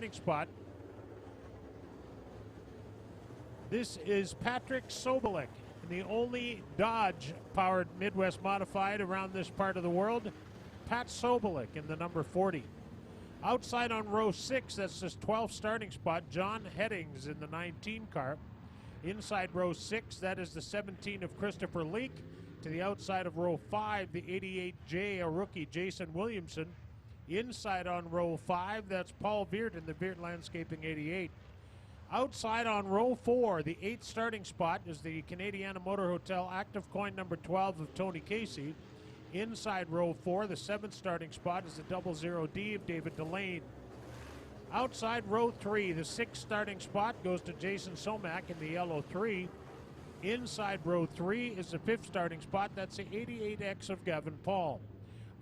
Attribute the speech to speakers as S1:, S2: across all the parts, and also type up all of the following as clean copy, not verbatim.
S1: spot. This is Patrick Sobolik, the only Dodge-powered Midwest Modified around this part of the world. Pat Sobolik in the number 40. Outside on row 6, that's his 12th starting spot, John Headings in the 19 car. Inside row 6, that is the 17 of Christopher Leake. To the outside of row 5, the 88J, a rookie, Jason Williamson. Inside on row 5, that's Paul Veert in the Veert Landscaping 88. Outside on row 4, the 8th starting spot is the Canadiana Motor Hotel Active Coin number 12 of Tony Casey. Inside row 4, the 7th starting spot is the 00D of David Delane. Outside row 3, the 6th starting spot goes to Jason Somack in the yellow 3. Inside row 3 is the 5th starting spot. That's the 88X of Gavin Paul.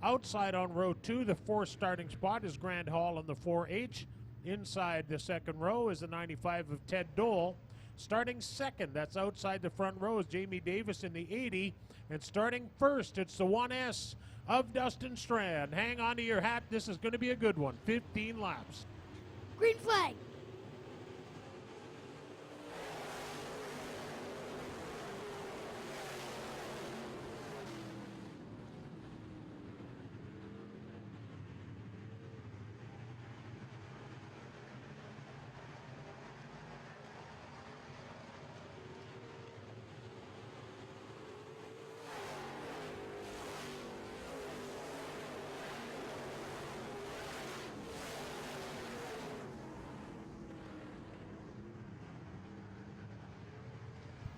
S1: Outside on row 2, the 4th starting spot is Grant Hall in the 4H. Inside the second row is the 95 of Ted Dole. Starting second, that's outside the front row, is Jamie Davis in the 80. And starting first, it's the 1S of Dustin Strand. Hang on to your hat. This is going to be a good one. 15 laps.
S2: Green flag.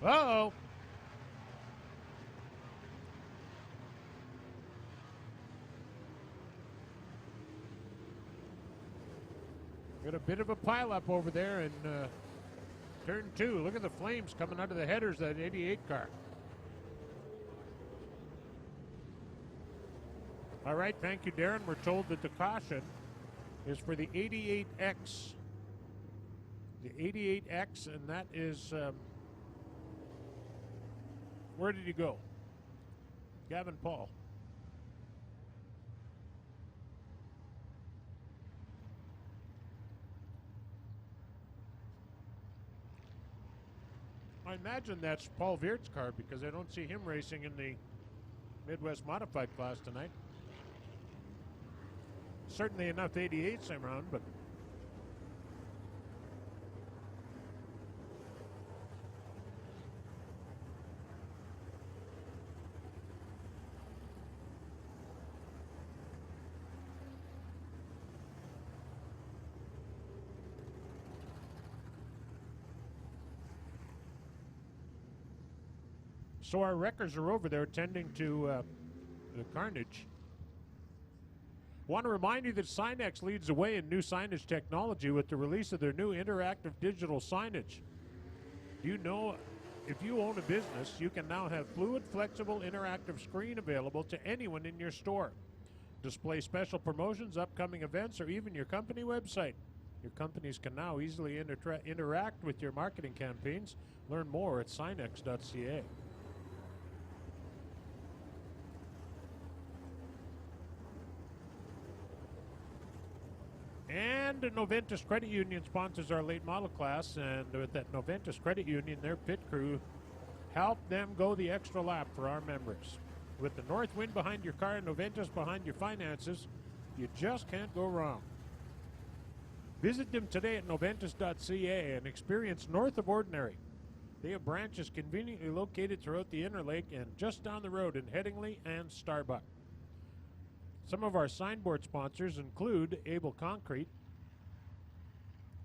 S1: Uh-oh. Got a bit of a pileup over there in turn 2. Look at the flames coming out of the headers of that 88 car. All right, thank you, Darren. We're told that the caution is for the 88X. The 88X, and that is... where did he go? Gavin Paul. I imagine that's Paul Veert's car because I don't see him racing in the Midwest Modified class tonight. Certainly enough 88s around, but... So our wreckers are over there tending to the carnage. Want to remind you that Sinex leads the way in new signage technology with the release of their new interactive digital signage. You know, if you own a business, you can now have fluid, flexible, interactive screen available to anyone in your store. Display special promotions, upcoming events, or even your company website. Your companies can now easily interact with your marketing campaigns. Learn more at sinex.ca. And Noventus Credit Union sponsors our late model class, and with that Noventus Credit Union, their pit crew help them go the extra lap for our members. With the north wind behind your car and Noventus behind your finances, you just can't go wrong. Visit them today at noventus.ca and experience North of Ordinary. They have branches conveniently located throughout the Interlake and just down the road in Headingley and Starbuck. Some of our signboard sponsors include Able Concrete,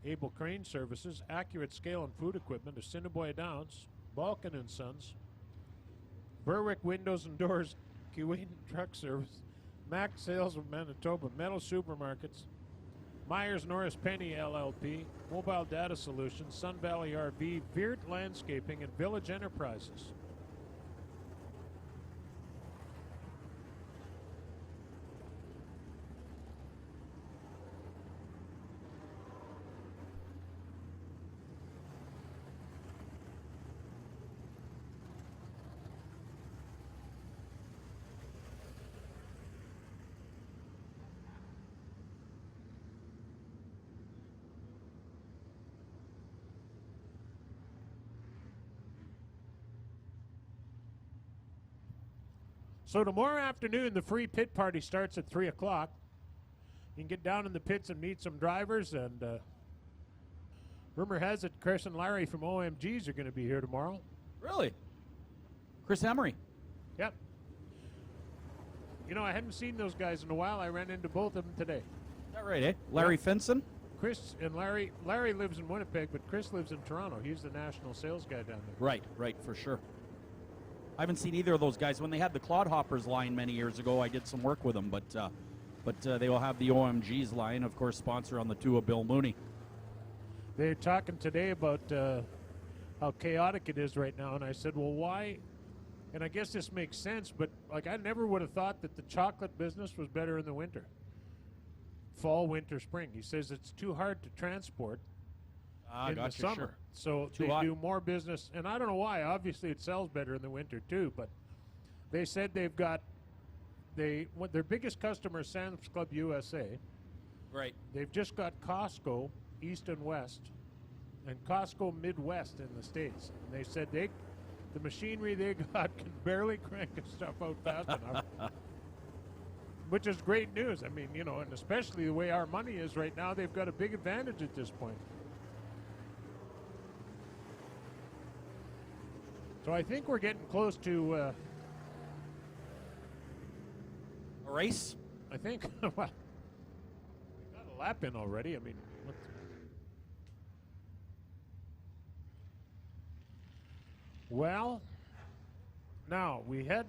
S1: Able Crane Services, Accurate Scale and Food Equipment, Assiniboia Downs, Balkan & Sons, Berwick Windows and Doors, Keewatin Truck Service, Mac Sales of Manitoba, Metal Supermarkets, Myers Norris Penny LLP, Mobile Data Solutions, Sun Valley RV, Veert Landscaping, and Village Enterprises. So tomorrow afternoon, the free pit party starts at 3 o'clock. You can get down in the pits and meet some drivers. And rumor has it Chris and Larry from OMGs are going to be here tomorrow.
S2: Really? Chris Emery.
S1: Yep. You know, I hadn't seen those guys in a while. I ran into both of them today.
S2: Is that right, eh? Larry Finson?
S1: Chris and Larry lives in Winnipeg, but Chris lives in Toronto. He's the national sales guy down there.
S2: Right, for sure. I haven't seen either of those guys. When they had the Clodhoppers line many years ago, I did some work with them, but they will have the OMGs line, of course, sponsor on the two of Bill Mooney.
S1: They're talking today about how chaotic it is right now, and I said, well, why? And I guess this makes sense, but like I never would have thought that the chocolate business was better in the winter. Fall, winter, spring. He says it's too hard to transport in the summer.
S2: Sure.
S1: So
S2: Too
S1: they
S2: hot.
S1: do more business, and I don't know why. Obviously, it sells better in the winter too. But they said they've got their biggest customer is Sam's Club USA.
S2: Right.
S1: They've just got Costco East and West, and Costco Midwest in the States. And they said the machinery they got can barely crank the stuff out fast enough. Which is great news. I mean, you know, and especially the way our money is right now, they've got a big advantage at this point. So I think we're getting close to
S2: A race?
S1: I think, well, we got a lap in already. I mean, well, now we had,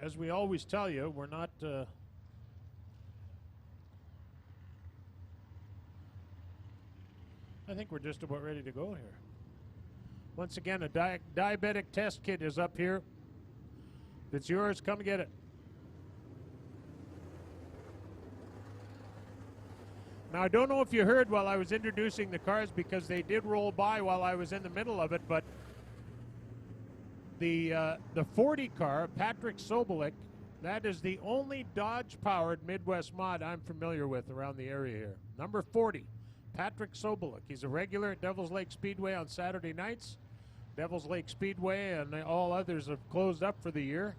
S1: as we always tell you, we're not, I think we're just about ready to go here. Once again, a diabetic test kit is up here. If it's yours, come get it. Now, I don't know if you heard while I was introducing the cars, because they did roll by while I was in the middle of it, but the 40 car, Patrick Sobolik, that is the only Dodge-powered Midwest mod I'm familiar with around the area here. Number 40, Patrick Sobolik. He's a regular at Devil's Lake Speedway on Saturday nights. Devil's Lake Speedway and all others have closed up for the year,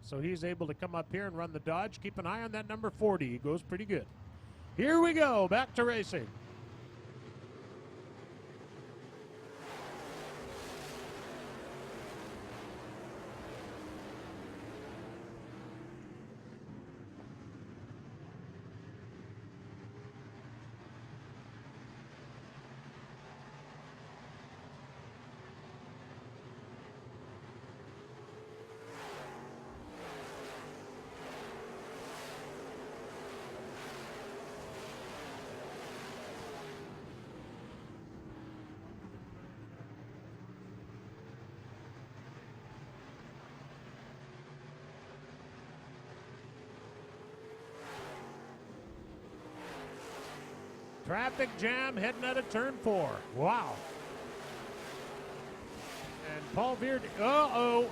S1: so he's able to come up here and run the Dodge. Keep an eye on that number 40. He goes pretty good. Here we go, back to racing. Traffic jam heading out of turn 4. Wow. And Paul Beard,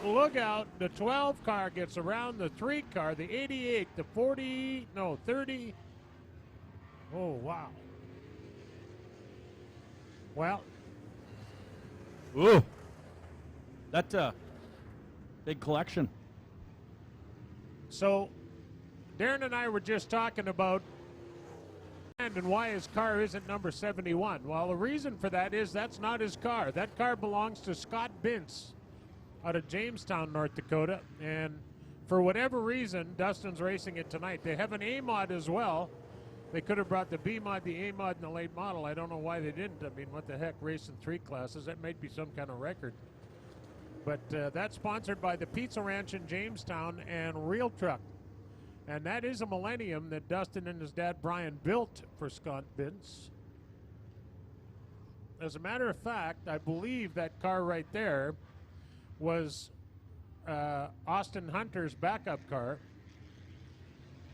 S1: look out. The 12 car gets around the 3 car, the 88, the 40, no, 30. Oh, wow. Well.
S2: Ooh. That's a big collection.
S1: So, Darren and I were just talking about and why his car isn't number 71. Well, the reason for that is that's not his car. That car belongs to Scott Bintz out of Jamestown, North Dakota. And for whatever reason, Dustin's racing it tonight. They have an A mod as well. They could have brought the B mod, the A mod, and the late model. I don't know why they didn't. I mean, what the heck, racing 3 classes? That might be some kind of record. But that's sponsored by the Pizza Ranch in Jamestown and Real Truck. And that is a Millennium that Dustin and his dad Brian built for Scott Bintz. As a matter of fact, I believe that car right there was Austin Hunter's backup car.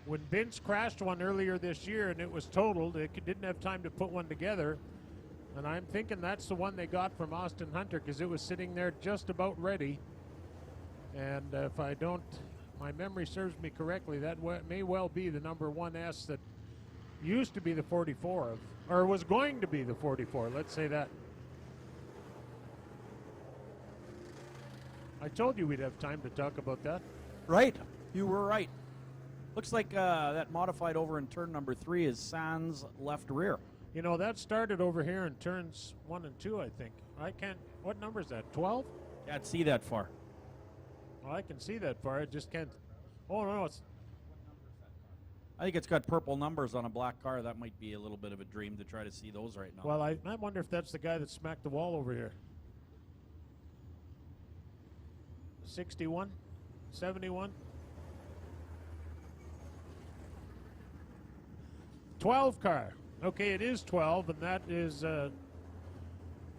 S1: When Bintz crashed one earlier this year and it was totaled, it didn't have time to put one together. And I'm thinking that's the one they got from Austin Hunter because it was sitting there just about ready. And if I don't, my memory serves me correctly, that may well be the number 1S that used to be the 44 of, or was going to be the 44, let's say that. I told you we'd have time to talk about that.
S2: Right. You were right. Looks like that modified over in turn number 3 is Sans left rear.
S1: You know, that started over here in turns 1 and 2, I think. I can't, what number is that, 12?
S2: Can't see that far.
S1: Well, I can see that far, I just can't. Oh, no, it's.
S2: I think it's got purple numbers on a black car. That might be a little bit of a dream to try to see those right now.
S1: Well, I wonder if that's the guy that smacked the wall over here. 61? 71? 12 car. Okay, it is 12, and that is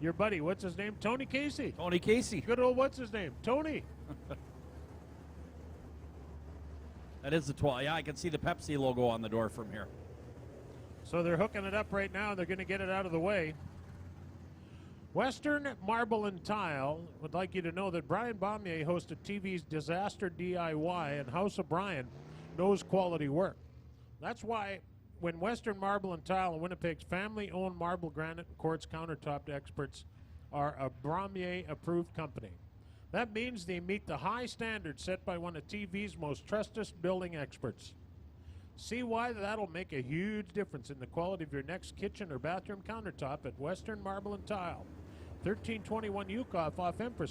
S1: your buddy. What's his name? Tony Casey.
S2: Tony Casey.
S1: Good old what's his name? Tony.
S2: That is the 12. Yeah, I can see the Pepsi logo on the door from here.
S1: So they're hooking it up right now. They're going to get it out of the way. Western Marble and Tile would like you to know that Brian Baumier, host of TV's Disaster DIY and House of Brian, knows quality work. That's why when Western Marble and Tile and Winnipeg's family-owned marble, granite, and quartz countertop experts are a Baumier-approved company. That means they meet the high standards set by one of TV's most trusted building experts. See why that'll make a huge difference in the quality of your next kitchen or bathroom countertop at Western Marble and Tile. 1321 Yukon off Empress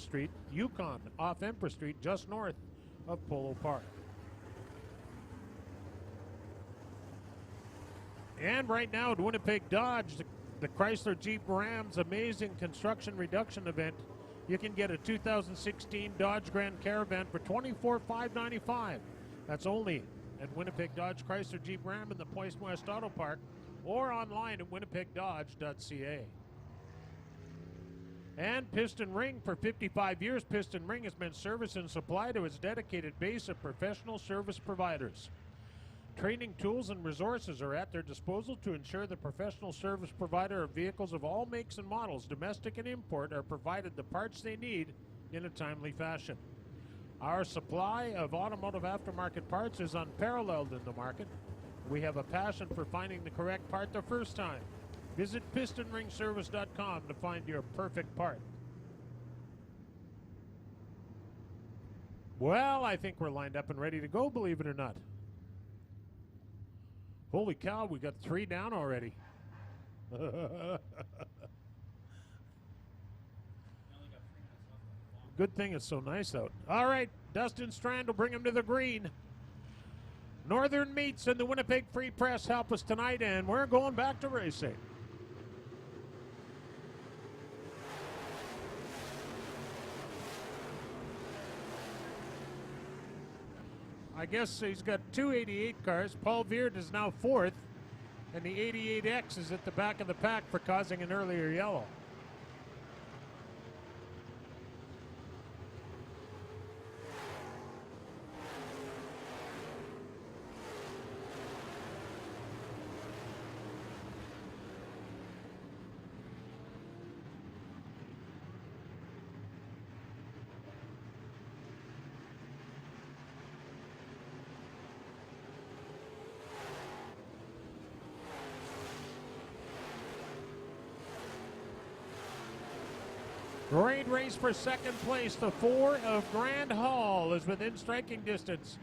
S1: Street, just north of Polo Park. And right now at Winnipeg Dodge, the Chrysler Jeep Ram's amazing construction reduction event, you can get a 2016 Dodge Grand Caravan for $24,595. That's only at Winnipeg Dodge Chrysler Jeep Ram in the Poist West Auto Park or online at winnipegdodge.ca. And Piston Ring. For 55 years, Piston Ring has been service and supply to its dedicated base of professional service providers. Training tools and resources are at their disposal to ensure the professional service provider of vehicles of all makes and models, domestic and import, are provided the parts they need in a timely fashion. Our supply of automotive aftermarket parts is unparalleled in the market. We have a passion for finding the correct part the first time. Visit PistonRingService.com to find your perfect part. Well, I think we're lined up and ready to go, believe it or not. Holy cow, we got 3 down already. Good thing it's so nice out. All right, Dustin Strand will bring him to the green. Northern Meats and the Winnipeg Free Press help us tonight, and we're going back to racing. I guess he's got 2 88 cars. Paul Veard is now 4th, and the 88X is at the back of the pack for causing an earlier yellow. Great race for second place. The 4 of Grand Hall is within striking distance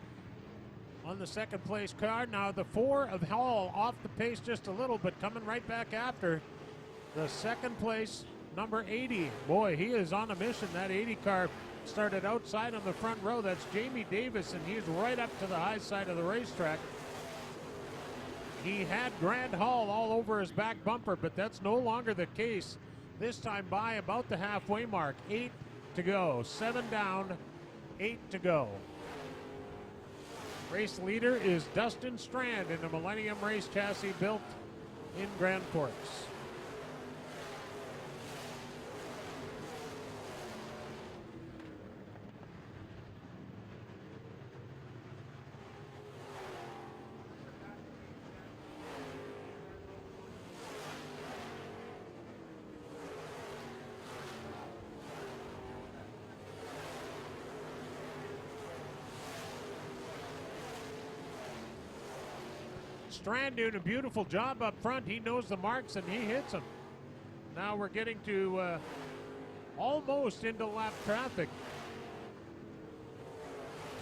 S1: on the second place car. Now the 4 of Hall off the pace just a little, but coming right back after the second place, number 80. Boy, he is on a mission. That 80 car started outside on the front row. That's Jamie Davis, and he's right up to the high side of the racetrack. He had Grand Hall all over his back bumper, but that's no longer the case. This time by about the halfway mark. 8 to go. 7 down, 8 to go. Race leader is Dustin Strand in the Millennium Race chassis built in Grand Forks. Strand doing a beautiful job up front. He knows the marks and he hits them. Now we're getting to almost into lap traffic.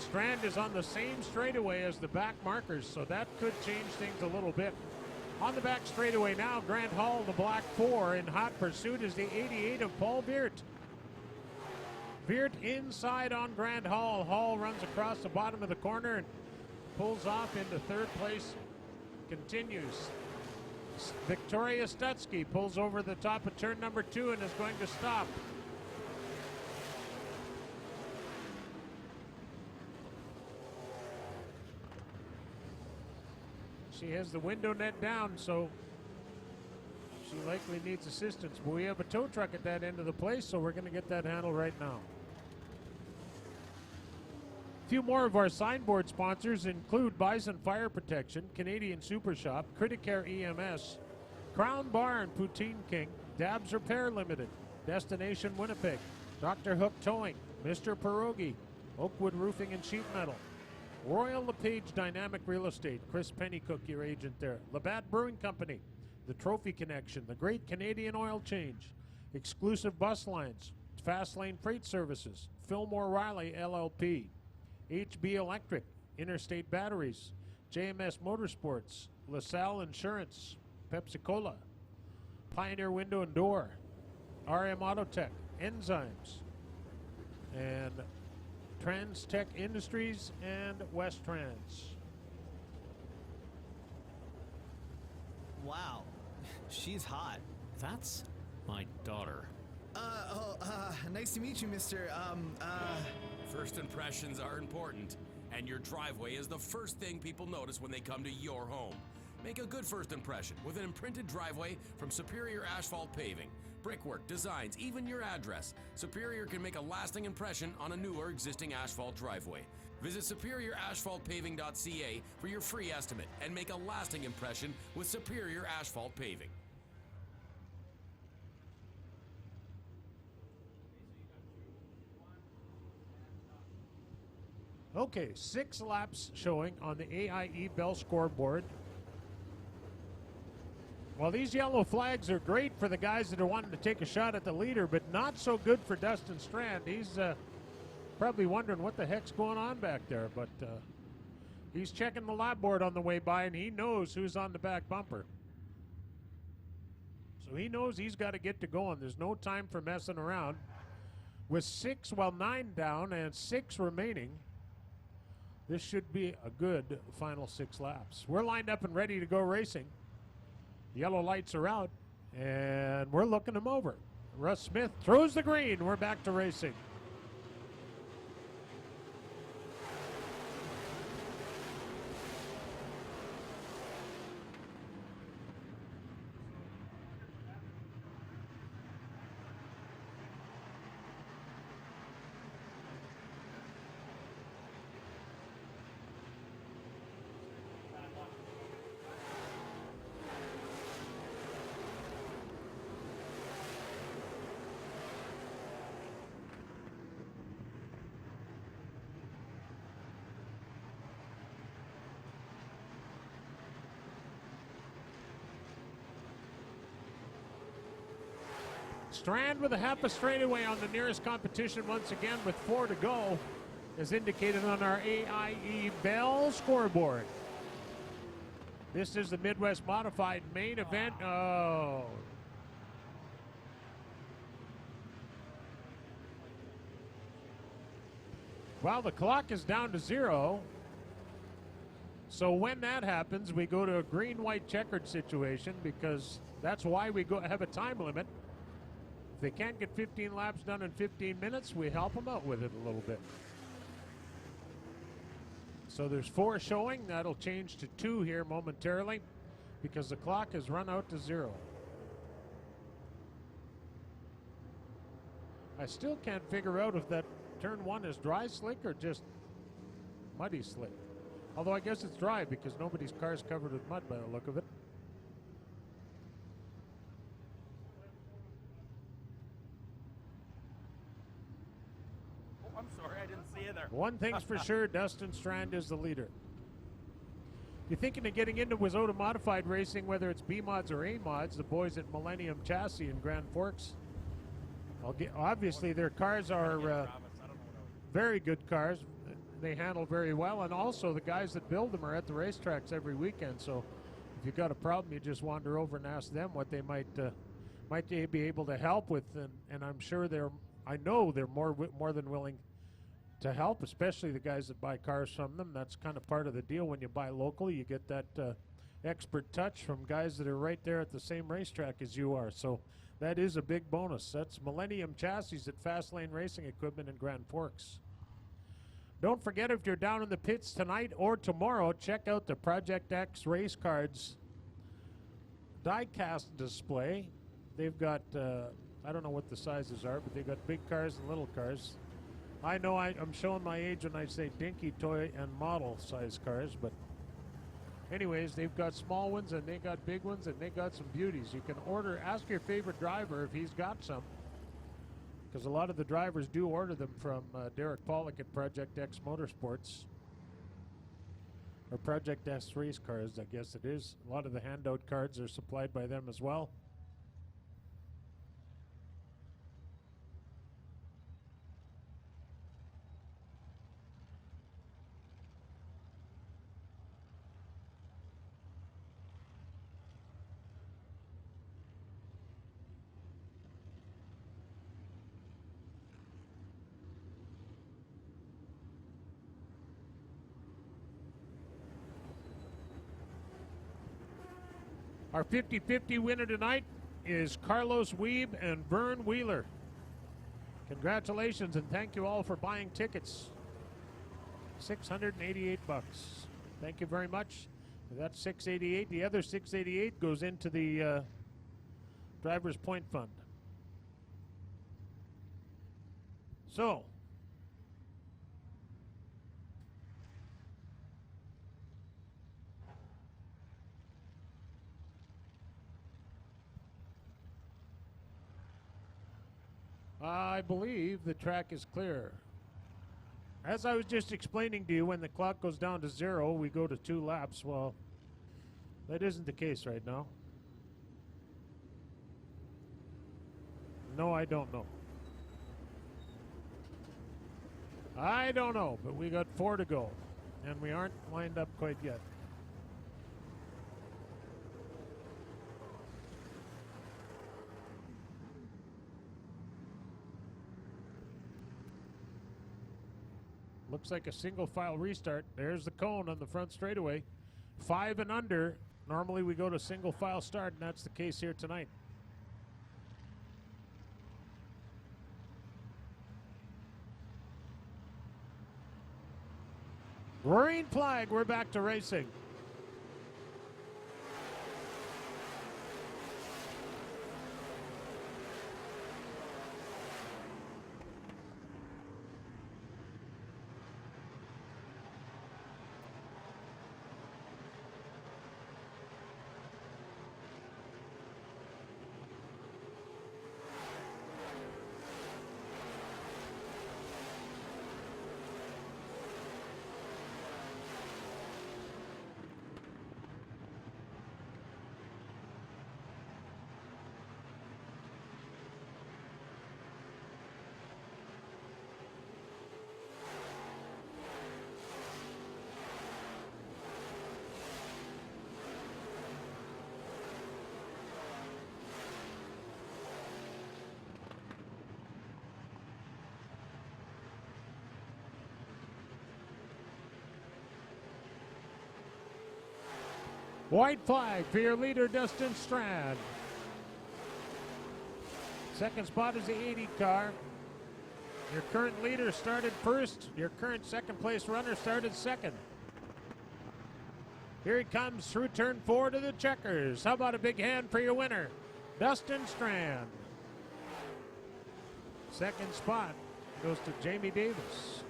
S1: Strand is on the same straightaway as the back markers, so that could change things a little bit. On the back straightaway now, Grant Hall, the black 4. In hot pursuit is the 88 of Paul Beert. Beert inside on Grant Hall. Hall runs across the bottom of the corner and pulls off into third place. Continues. Victoria Stutsky pulls over the top of turn number 2 and is going to stop. She has the window net down, so she likely needs assistance. But we have a tow truck at that end of the place, so we're going to get that handled right now. A few more of our signboard sponsors include Bison Fire Protection, Canadian Super Shop, Criticare EMS, Crown Bar and Poutine King, Dabs Repair Limited, Destination Winnipeg, Dr. Hook Towing, Mr. Pierogi, Oakwood Roofing and Sheet Metal, Royal LePage Dynamic Real Estate, Chris Pennycook, your agent there, Labatt Brewing Company, The Trophy Connection, The Great Canadian Oil Change, Exclusive Bus Lines, Fast Lane Freight Services, Fillmore Riley LLP, HB Electric, Interstate Batteries, JMS Motorsports, LaSalle Insurance, Pepsi-Cola, Pioneer Window and Door, RM Autotech, Enzymes, and Trans-Tech Industries and West Trans.
S3: Wow, she's hot.
S4: That's my daughter.
S3: Nice to meet you, mister.
S5: First impressions are important, and your driveway is the first thing people notice when they come to your home. Make a good first impression with an imprinted driveway from Superior Asphalt Paving. Brickwork, designs, even your address. Superior can make a lasting impression on a new or existing asphalt driveway. Visit superiorasphaltpaving.ca for your free estimate and make a lasting impression with Superior Asphalt Paving.
S1: Okay, 6 laps showing on the AIE Bell scoreboard. Well, these yellow flags are great for the guys that are wanting to take a shot at the leader, but not so good for Dustin Strand. He's probably wondering what the heck's going on back there, but he's checking the lap board on the way by, and he knows who's on the back bumper. So he knows he's got to get to going. There's no time for messing around. With 9 down and 6 remaining, this should be a good final 6 laps. We're lined up and ready to go racing. Yellow lights are out, and we're looking them over. Russ Smith throws the green. We're back to racing. Strand with a half a straightaway on the nearest competition once again with 4 to go, as indicated on our AIE Bell scoreboard. This is the Midwest Modified main event. Oh. Well, the clock is down to 0. So when that happens, we go to a green-white checkered situation, because that's why we have a time limit. If they can't get 15 laps done in 15 minutes, we help them out with it a little bit. So there's 4 showing. That'll change to 2 here momentarily, because the clock has run out to 0. I still can't figure out if that turn 1 is dry slick or just muddy slick. Although I guess it's dry, because nobody's car's covered with mud by the look of it.
S2: I'm sorry, I didn't see you there.
S1: One thing's for sure, Dustin Strand is the leader. If you're thinking of getting into Wizota Modified racing, whether it's B-Mods or A-Mods, the boys at Millennium Chassis in Grand Forks, obviously their cars are very good cars. they handle very well. And also the guys that build them are at the racetracks every weekend. So if you've got a problem, you just wander over and ask them what they might be able to help with. And I'm sure I know they're more than willing to help, especially the guys that buy cars from them. That's kind of part of the deal when you buy locally. You get that expert touch from guys that are right there at the same racetrack as you are. So that is a big bonus. That's Millennium Chassis at Fast Lane Racing Equipment in Grand Forks. Don't forget, if you're down in the pits tonight or tomorrow, check out the Project X race cards die-cast display. They've got, I don't know what the sizes are, but they've got big cars and little cars. I know I'm showing my age when I say dinky toy and model size cars, but anyways, they've got small ones and they got big ones and they got some beauties. You can ask your favorite driver if he's got some, because a lot of the drivers do order them from Derek Pollock at Project X Motorsports, or Project X Race Cars, I guess it is. A lot of the handout cards are supplied by them as well. Our 50-50 winner tonight is Carlos Weeb and Vern Wheeler. Congratulations, and thank you all for buying tickets. $688. Thank you very much. That's $688. The other $688 goes into the Driver's Point Fund. So, I believe the track is clear. As I was just explaining to you, when the clock goes down to 0, we go to 2 laps. Well, that isn't the case right now. No, I don't know. I don't know, but we got 4 to go, and we aren't lined up quite yet. Looks like a single file restart. There's the cone on the front straightaway. 5 and under. Normally we go to single file start, and that's the case here tonight. Green flag, we're back to racing. White flag for your leader, Dustin Strand. Second spot is the 80 car. Your current leader started first. Your current second place runner started second. Here he comes through turn 4 to the checkers. How about a big hand for your winner, Dustin Strand. Second spot goes to Jamie Davis.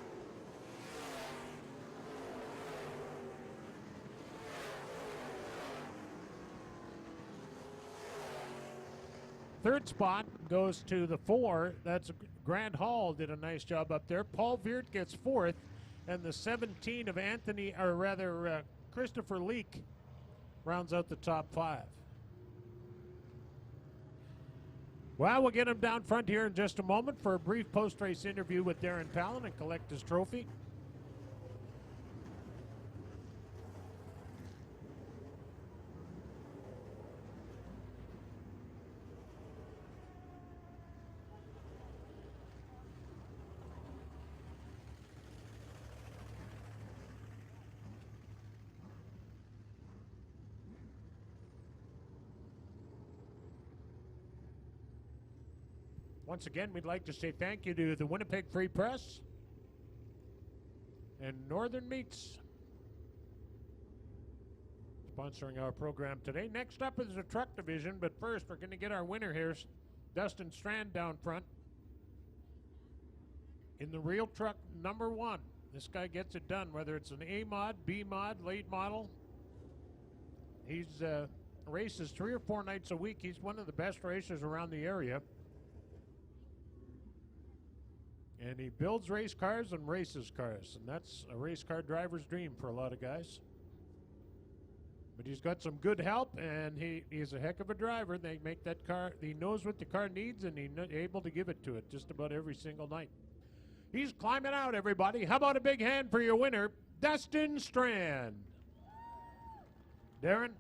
S1: Third spot goes to the 4. That's Grant Hall, did a nice job up there. Paul Veert gets 4th, and the 17 of Christopher Leake rounds out the top 5. Well, we'll get him down front here in just a moment for a brief post-race interview with Darren Palin and collect his trophy. Once again, we'd like to say thank you to the Winnipeg Free Press and Northern Meats sponsoring our program today. Next up is the truck division, but first we're going to get our winner here, Dustin Strand down front in the real truck number 1. This guy gets it done, whether it's an A mod, B mod, late model. He's races 3 or 4 nights a week. He's one of the best racers around the area. And he builds race cars and races cars, and that's a race car driver's dream for a lot of guys. But he's got some good help, and he's a heck of a driver. They make that car, he knows what the car needs, and he's able to give it to it just about every single night. He's climbing out, everybody. How about a big hand for your winner, Dustin Strand? Darren?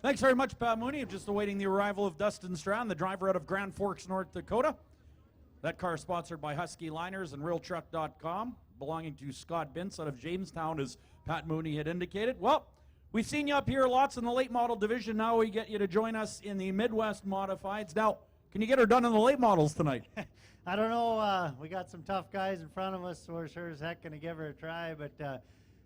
S2: Thanks very much, Pat Mooney. I'm just awaiting the arrival of Dustin Strand, the driver out of Grand Forks, North Dakota. That car is sponsored by Husky Liners and RealTruck.com, belonging to Scott Bintz out of Jamestown, as Pat Mooney had indicated. Well, we've seen you up here lots in the late model division. Now we get you to join us in the Midwest Modifieds. Now, can you get her done in the late models tonight?
S6: I don't know. We got some tough guys in front of us, so we're sure as heck going to give her a try. But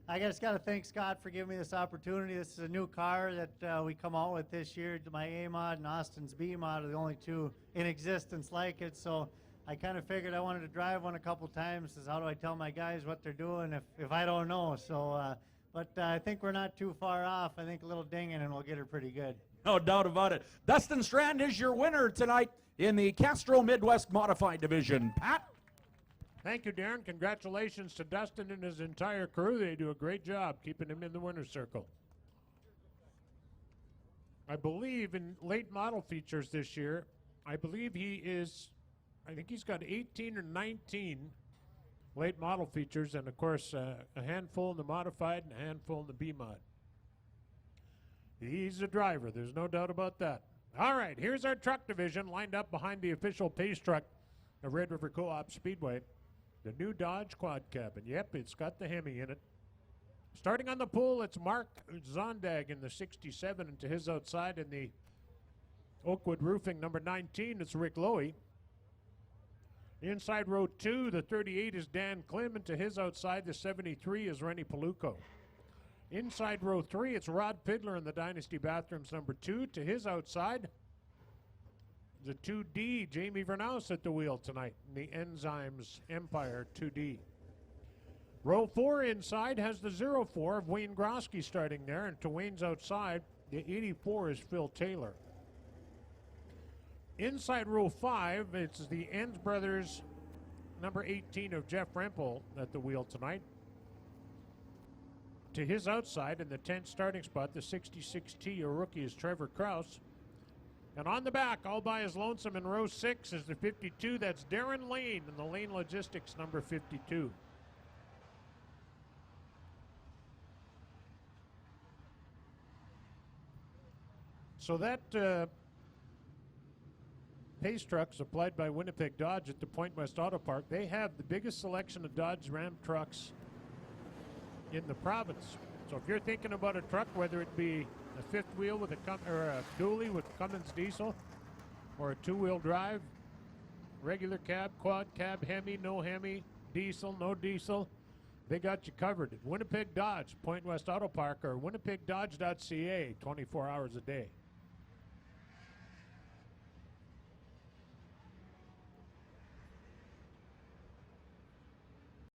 S6: I just got to thank Scott for giving me this opportunity. This is a new car that we come out with this year. My A mod and Austin's B mod are the only two in existence like it. So I kind of figured I wanted to drive one a couple times. Says, how do I tell my guys what they're doing if I don't know? So, but I think we're not too far off. I think a little dinging and we'll get her pretty good.
S2: No doubt about it. Dustin Strand is your winner tonight in the Castro Midwest Modified Division. Pat?
S1: Thank you, Darren. Congratulations to Dustin and his entire crew. They do a great job keeping him in the winner's circle. I believe in late model features this year, I think he's got 18 or 19 late model features, and of course a handful in the modified and a handful in the B mod. He's a driver, there's no doubt about that. All right, here's our truck division lined up behind the official pace truck of Red River Co-op Speedway. The new Dodge Quad Cab, and yep, it's got the Hemi in it. Starting on the pool, it's Mark Zondag in the 67, and to his outside in the Oakwood Roofing number 19, it's Rick Lowy. Inside row 2, the 38 is Dan Klim, and to his outside, the 73 is Rennie Paluco. Inside row 3, it's Rod Pidler in the Dynasty Bathrooms number 2. To his outside, the 2D, Jamie Vernaus at the wheel tonight in the Enzymes Empire 2D. Row 4 inside has the 04 of Wayne Grosky starting there, and to Wayne's outside, the 84 is Phil Taylor. Inside row 5, it's the Enns Brothers number 18 of Jeff Rempel at the wheel tonight. To his outside in the 10th starting spot, the 66T, a rookie, is Trevor Krause. And on the back, all by his lonesome in row 6 is the 52. That's Darren Lane in the Lane Logistics number 52. So that pace truck supplied by Winnipeg Dodge at the Point West Auto Park. They have the biggest selection of Dodge Ram trucks in the province. So if you're thinking about a truck, whether it be a fifth wheel with a dually with Cummins diesel, or a two-wheel drive, regular cab, quad cab, Hemi, no Hemi, diesel, no diesel, they got you covered at Winnipeg Dodge, Point West Auto Park, or winnipegdodge.ca, 24 hours a day.